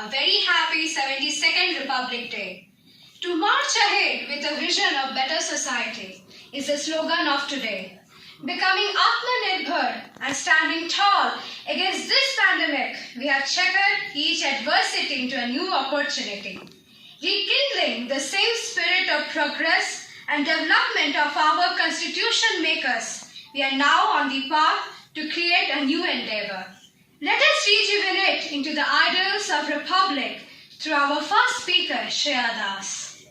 a very happy 72nd Republic Day. To march ahead with a vision of better society is the slogan of today. Becoming Atmanirbhar and standing tall against this pandemic, we have checkered each adversity into a new opportunity. Rekindling the same spirit of progress and development of our constitution makers, we are now on the path to create a new endeavor. Let us rejuvenate into the ideals of Republic through our first speaker, Shreya Das.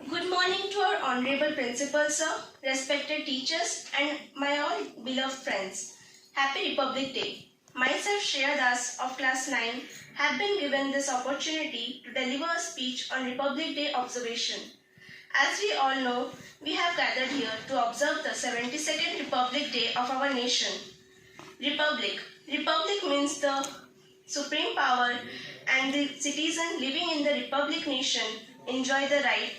Good morning to our Honorable Principal Sir, respected teachers and my all beloved friends. Happy Republic Day. Myself Shreya Das of class 9 have been given this opportunity to deliver a speech on Republic Day observation. As we all know, we have gathered here to observe the 72nd Republic Day of our nation. Republic. Republic means the supreme power, and the citizen living in the Republic nation enjoy the right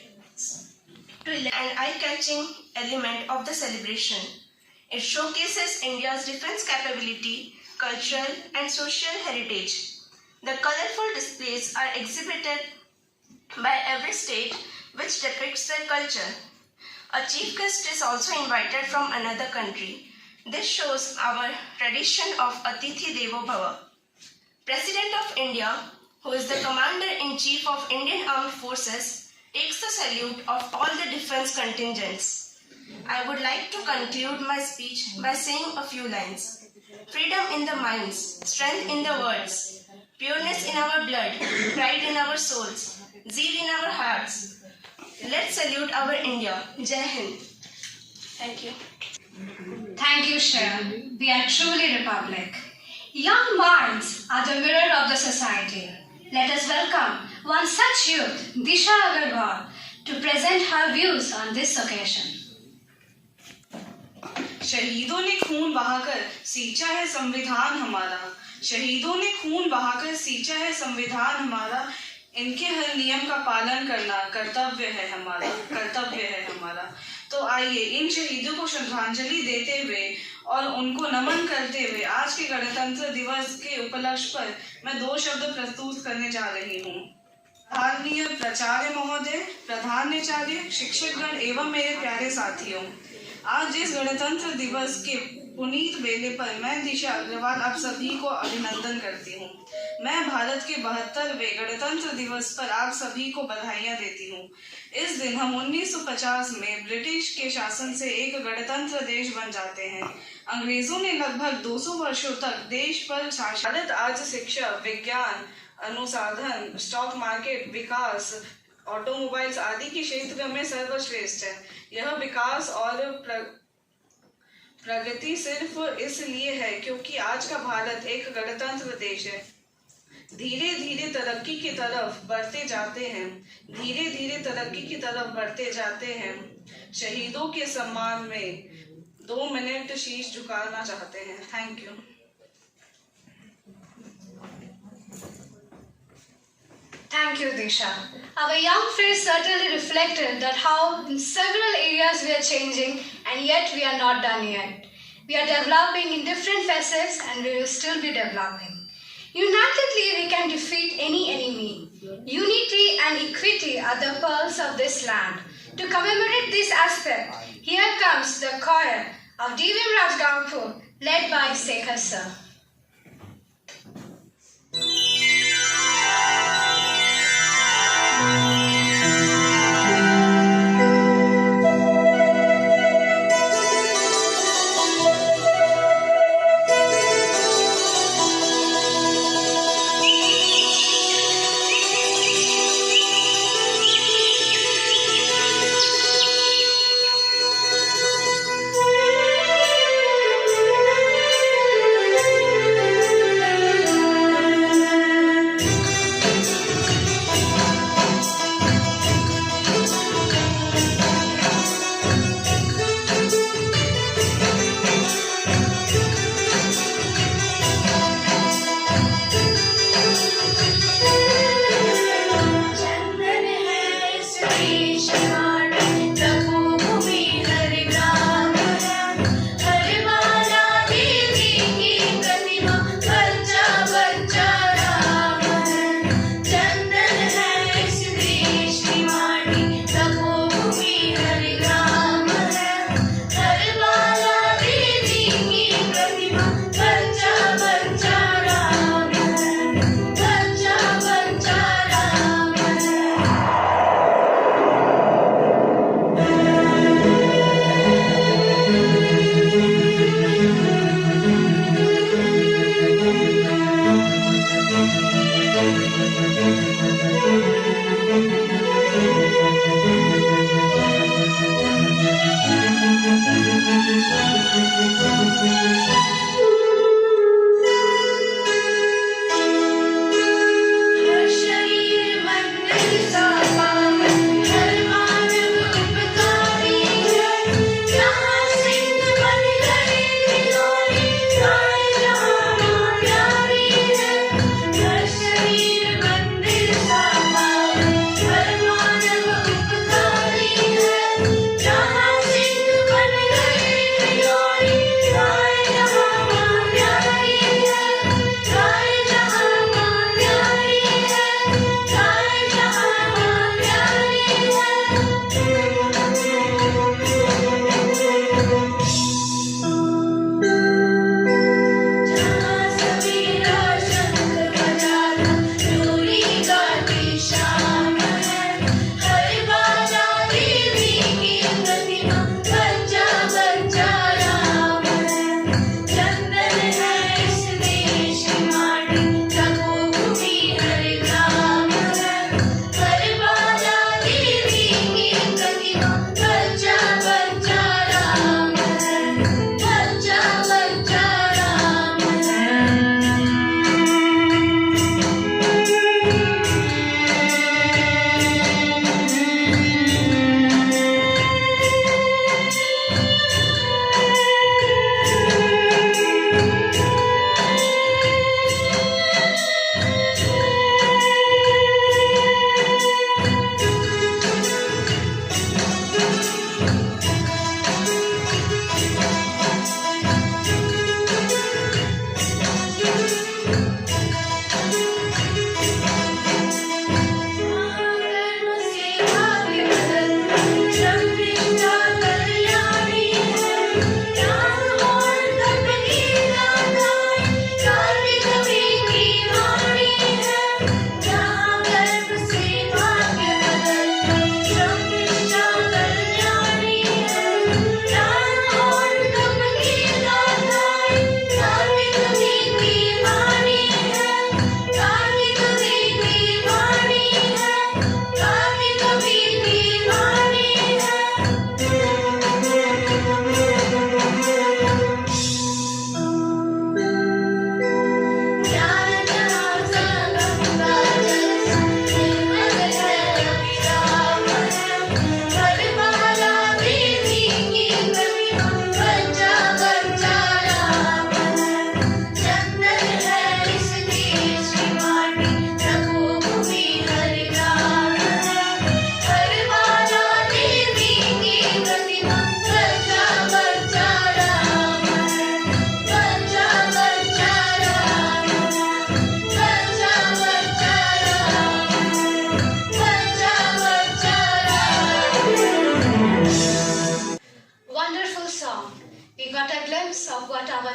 to elect an eye-catching element of the celebration. It showcases India's defense capability, cultural and social heritage. The colorful displays are exhibited by every state which depicts their culture. A chief guest is also invited from another country. This shows our tradition of Atithi Devo Bhava. President of India, who is the Commander-in-Chief of Indian Armed Forces, takes the salute of all the defense contingents. I would like to conclude my speech by saying a few lines. Freedom in the minds, strength in the words, pureness in our blood, pride in our souls, zeal in our hearts. Let's salute our India. Jai Hind. Thank you. Thank you, Shreya. We are truly Republic. Young minds are the mirror of the society. Let us welcome one such youth, Disha Agarwal, to present her views on this occasion. शहीदों ने खून बहाकर सींचा है संविधान हमारा, शहीदों ने खून बहाकर सींचा है संविधान हमारा, इनके हर नियम का पालन करना कर्तव्य है हमारा। तो आइए इन शहीदों को श्रद्धांजलि देते हुए और उनको नमन करते हुए आज के गणतंत्र दिवस के उपलक्ष्य पर मैं 2 शब्द प्रस्तुत करने जा रही हूँ। आदरणीय प्राचार्य महोदय, प्रधानाचार्य, शिक्षकगण एवं मेरे प्यारे साथियों, आज इस गणतंत्र दिवस के पुनीत बेले पर मैं दिशा अग्रवाल आप सभी को अभिनंदन करती हूँ। मैं भारत के 72वें गणतंत्र दिवस पर आप सभी को बधाइयाँ देती हूँ। इस दिन हम 1950 में ब्रिटिश के शासन से एक गणतंत्र देश बन जाते हैं। अंग्रेजों ने लगभग 200 वर्षों तक देश पर शासन। भारत आज शिक्षा, विज्ञान, अनुसंधान, स्टॉक मार्केट, विकास, ऑटोमोबाइल्स आदि के क्षेत्र में सर्वश्रेष्ठ है। यह विकास और प्रगति सिर्फ इसलिए है क्योंकि आज का भारत एक गणतंत्र देश है। धीरे धीरे तरक्की की तरफ बढ़ते जाते हैं। शहीदों के सम्मान में 2 मिनट शीश झुकाना चाहते हैं। Thank you. Thank you, Disha. Our young friends certainly reflected that how in several areas we are changing and yet we are not done yet. We are developing in different facets and we will still be developing. Unitedly, we can defeat any enemy. Unity and equity are the pearls of this land. To commemorate this aspect, here comes the choir of D.V.M. Rajgangpur, led by Sekhar sir.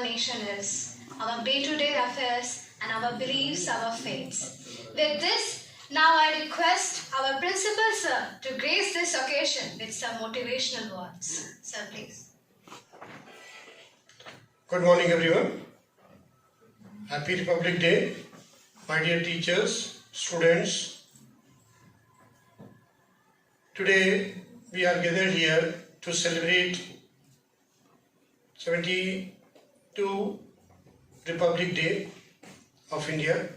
nation is, our day-to-day affairs, and our beliefs, our faiths. With this, now I request our principal sir to grace this occasion with some motivational words. Sir, please. Good morning, everyone. Happy Republic Day, my dear teachers, students. Today we are gathered here to celebrate 72 Republic Day of India.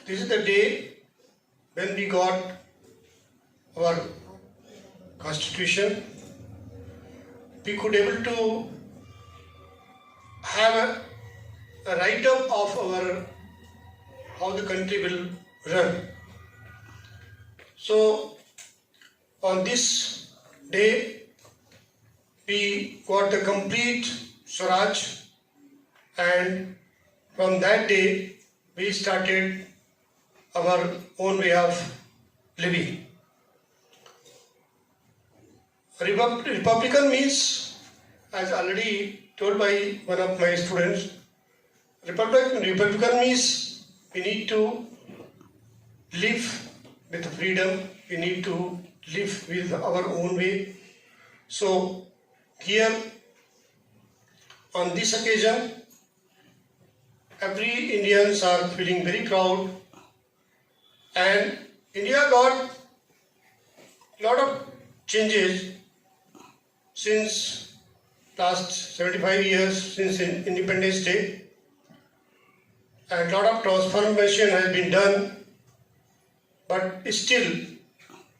This is the day when we got our constitution. We could able to have a write-up of our how the country will run. So on this day we got the complete Swaraj, and from that day we started our own way of living. Republican means, as already told by one of my students, Republican means we need to live with freedom, we need to live with our own way. So here on this occasion, every Indians are feeling very proud, and India got a lot of changes since last 75 years since Independence Day, and a lot of transformation has been done, but still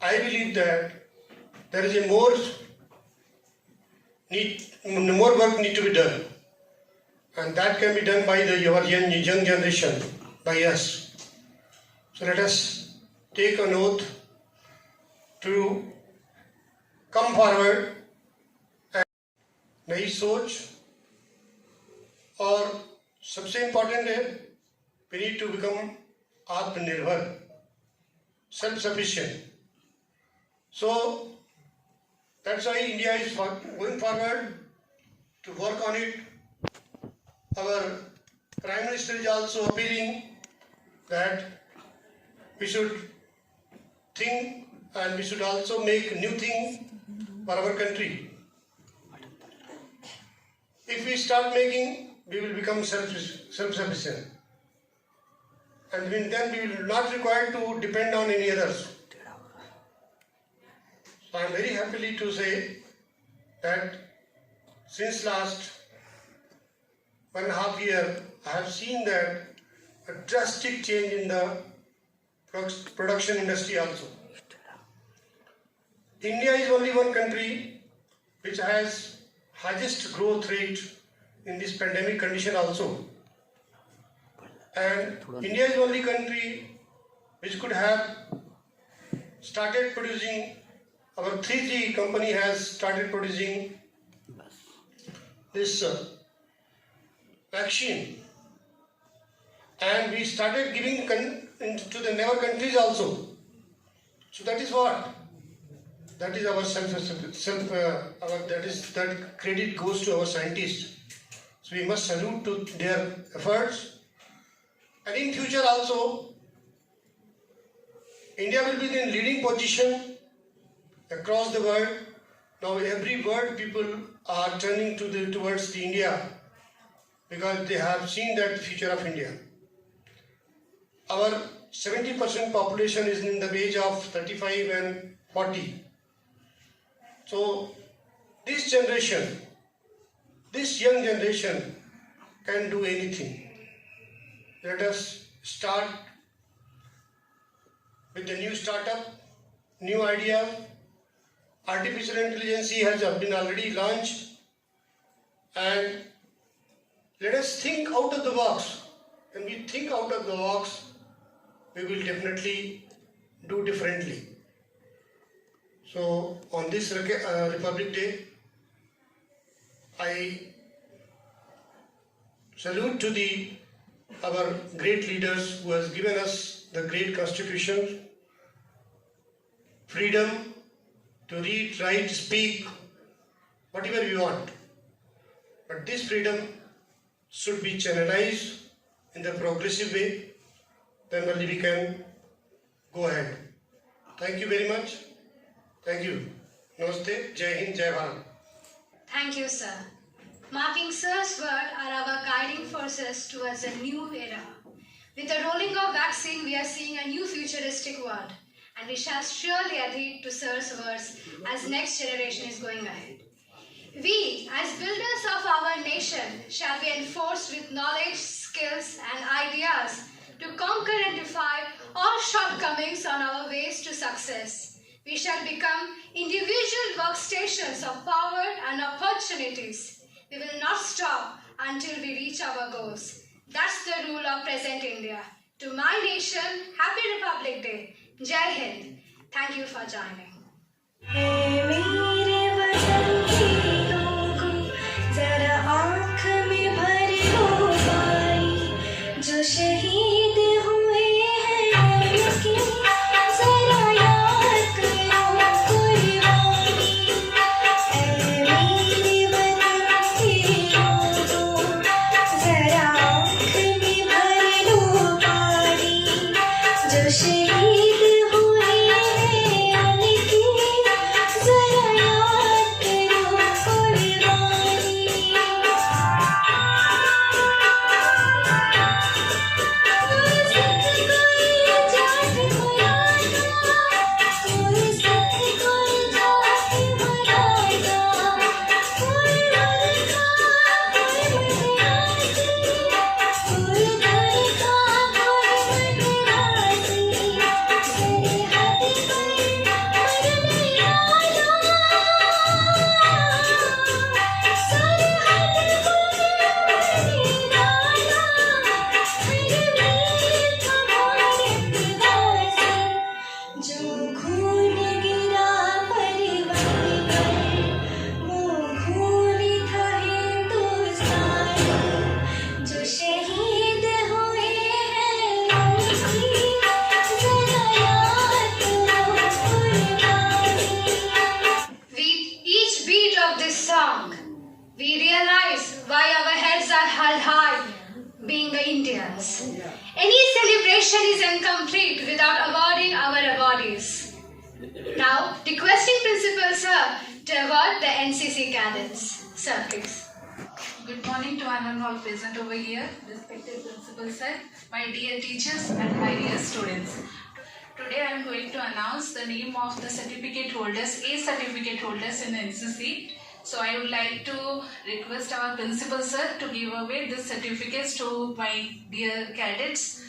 I believe that there is more work need to be done, and that can be done by our young generation, by us. So let us take an oath to come forward नई सोच, और सबसे important है we need to become आत्मनिर्भर, self sufficient. So that's why India is going forward to work on it. Our Prime Minister is also appealing that we should think and we should also make new things for our country. If we start making, we will become self-sufficient, and then we will not require to depend on any others. So I am very happy to say that since last 1.5 years, I have seen that a drastic change in the production industry also. India is only one country which has highest growth rate in this pandemic condition also, and India is the only country which could have started producing, our 3G company has started producing this vaccine, and we started giving to the neighbor countries also. So that is what? That is our that credit goes to our scientists. So we must salute to their efforts. And in future also, India will be in leading position across the world. Now every world people are turning towards the India, because they have seen that future of India. Our 70% population is in the age of 35 and 40. So this generation, this young generation can do anything. Let us start with the new startup, new idea. Artificial intelligence has been already launched, and let us think out of the box. When we think out of the box, we will definitely do differently. So on this Republic Day, I salute to our great leaders who has given us the great constitution, freedom to read, write, speak, whatever we want. but this freedom should be channelized in the progressive way, then only we can go ahead. Thank you very much. Thank you. Namaste. Jai Hind, Jai Bharat. Thank you, sir. Marking sir's word are our guiding forces towards a new era. With the rolling of vaccine, we are seeing a new futuristic world, and we shall surely adhere to sir's words as next generation is going ahead. We, as builders of our nation, shall be enforced with knowledge, skills, and ideas to conquer and defy all shortcomings on our ways to success. We shall become individual workstations of power and opportunities. We will not stop until we reach our goals. That's the rule of present India. To my nation, Happy Republic Day. Jai Hind. Thank you for joining. We realize why our heads are held high, being the Indians. Any celebration is incomplete without awarding our awardees. Now, requesting Principal Sir to award the NCC cadets. Sir, please. Good morning to one and all present over here, respected Principal Sir, my dear teachers and my dear students. Today I am going to announce the name of the certificate holders, A certificate holders in NCC. So I would like to request our Principal Sir to give away these certificates to my dear cadets.